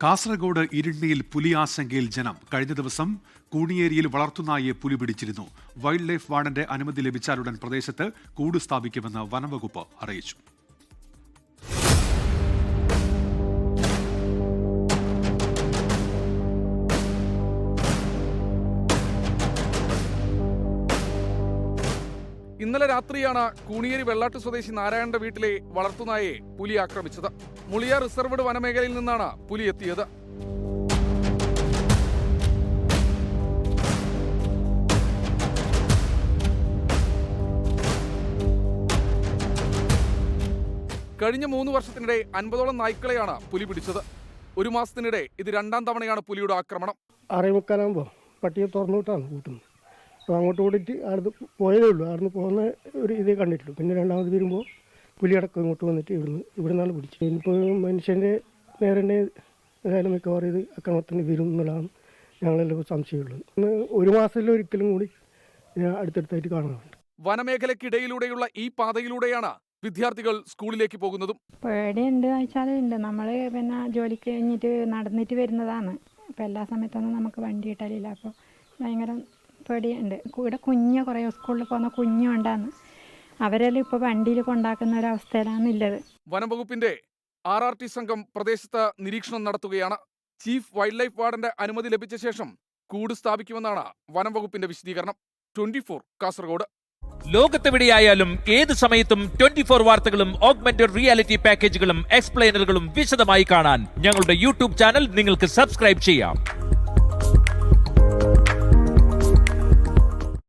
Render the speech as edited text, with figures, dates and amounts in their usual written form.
കാസർഗോഡ് ഇരിണ്ണിയിൽ പുലിയാശങ്കയിൽ ജനം. കഴിഞ്ഞ ദിവസം കൂണിയേരിയിൽ വളർത്തുനായെ പുലി പിടിച്ചിരുന്നു. വൈൽഡ് ലൈഫ് വാർഡന്റെ അനുമതി ലഭിച്ചാലുടൻ പ്രദേശത്ത് കൂട് സ്ഥാപിക്കുമെന്ന് വനംവകുപ്പ് അറിയിച്ചു. ഇന്നലെ രാത്രിയാണ് കൂണിയേരി വെള്ളാട്ട് സ്വദേശി നാരായണന്റെ വീട്ടിലെ വളർത്തുനായെ പുലി ആക്രമിച്ചത്. മുളിയ റിസർവ്ഡ് വനമേഖലയിൽ നിന്നാണ് പുലി എത്തിയത്. കഴിഞ്ഞ 3 വർഷത്തിനിടെ 50ഓളം നായ്ക്കളെയാണ് പുലി പിടിച്ചത്. 1 മാസത്തിനിടെ ഇത് 2ാം തവണയാണ് പുലിയുടെ ആക്രമണം. 6:45 പട്ടിയെ തുറന്നുവിട്ടാണ് കൂട്ടുന്നത്. അപ്പോൾ അങ്ങോട്ട് ഓടിയിട്ട് അവിടുന്ന് പോയതേ ഉള്ളൂ. അവിടുന്ന് പോകുന്ന ഒരു ഇതേ കണ്ടിട്ടുള്ളൂ. പിന്നെ രണ്ടാമത് വരുമ്പോൾ പുലിയടക്കം ഇങ്ങോട്ട് വന്നിട്ട് ഇവിടുന്നാണ് പിടിച്ചത്. ഇനിയിപ്പോൾ മനുഷ്യൻ്റെ നേരെ ഏതായാലും മിക്കവാറും ഇത് അക്രമത്തിന് വരും എന്നുള്ളതാണ് ഞങ്ങളെല്ലാം സംശയമുള്ളത്. 1 മാസത്തിലൊരിക്കലും കൂടി അടുത്തടുത്തായിട്ട് കാണുന്നുണ്ട്. വനമേഖലയ്ക്കിടയിലൂടെയുള്ള ഈ പാതയിലൂടെയാണ് വിദ്യാർത്ഥികൾ സ്കൂളിലേക്ക് പോകുന്നതും. പേടിയുണ്ട് വെച്ചാൽ ഉണ്ട്. നമ്മൾ പിന്നെ ജോലിക്ക് കഴിഞ്ഞിട്ട് നടന്നിട്ട് വരുന്നതാണ്. അപ്പോൾ എല്ലാ സമയത്തൊന്നും നമുക്ക് വണ്ടി കിട്ടലില്ല. അപ്പോൾ ഭയങ്കര പേടിയുണ്ട്. ഇവിടെ കുറേ സ്കൂളിൽ പോകുന്ന കുഞ്ഞുണ്ടാന്ന് അവരെല്ലാം ഇപ്പോൾ വണ്ടിയിൽ കൊണ്ടാക്കുന്ന ഒരവസ്ഥയിലാണ് ഉള്ളത്. വനംവകുപ്പിന്റെ RRT സംഘം പ്രദേശത്ത് നിരീക്ഷണം നടത്തുകയാണ്. ചീഫ് വൈൽഡ് ലൈഫ് വാർഡന്റെ അനുമതി ലഭിച്ച ശേഷം കൂട് സ്ഥാപിക്കുമെന്നാണ് വനംവകുപ്പിന്റെ വിശദീകരണം. 24 കാസർഗോഡ്. ലോകത്തെവിടെയായാലും ഏത് സമയത്തും 24 വാർത്തകളും ഓഗ്മെന്റഡ് റിയാലിറ്റി പാക്കേജുകളും എക്സ്പ്ലെയിനറുകളും വിശദമായി കാണാൻ ഞങ്ങളുടെ യൂട്യൂബ് ചാനൽ നിങ്ങൾക്ക് സബ്സ്ക്രൈബ് ചെയ്യാം.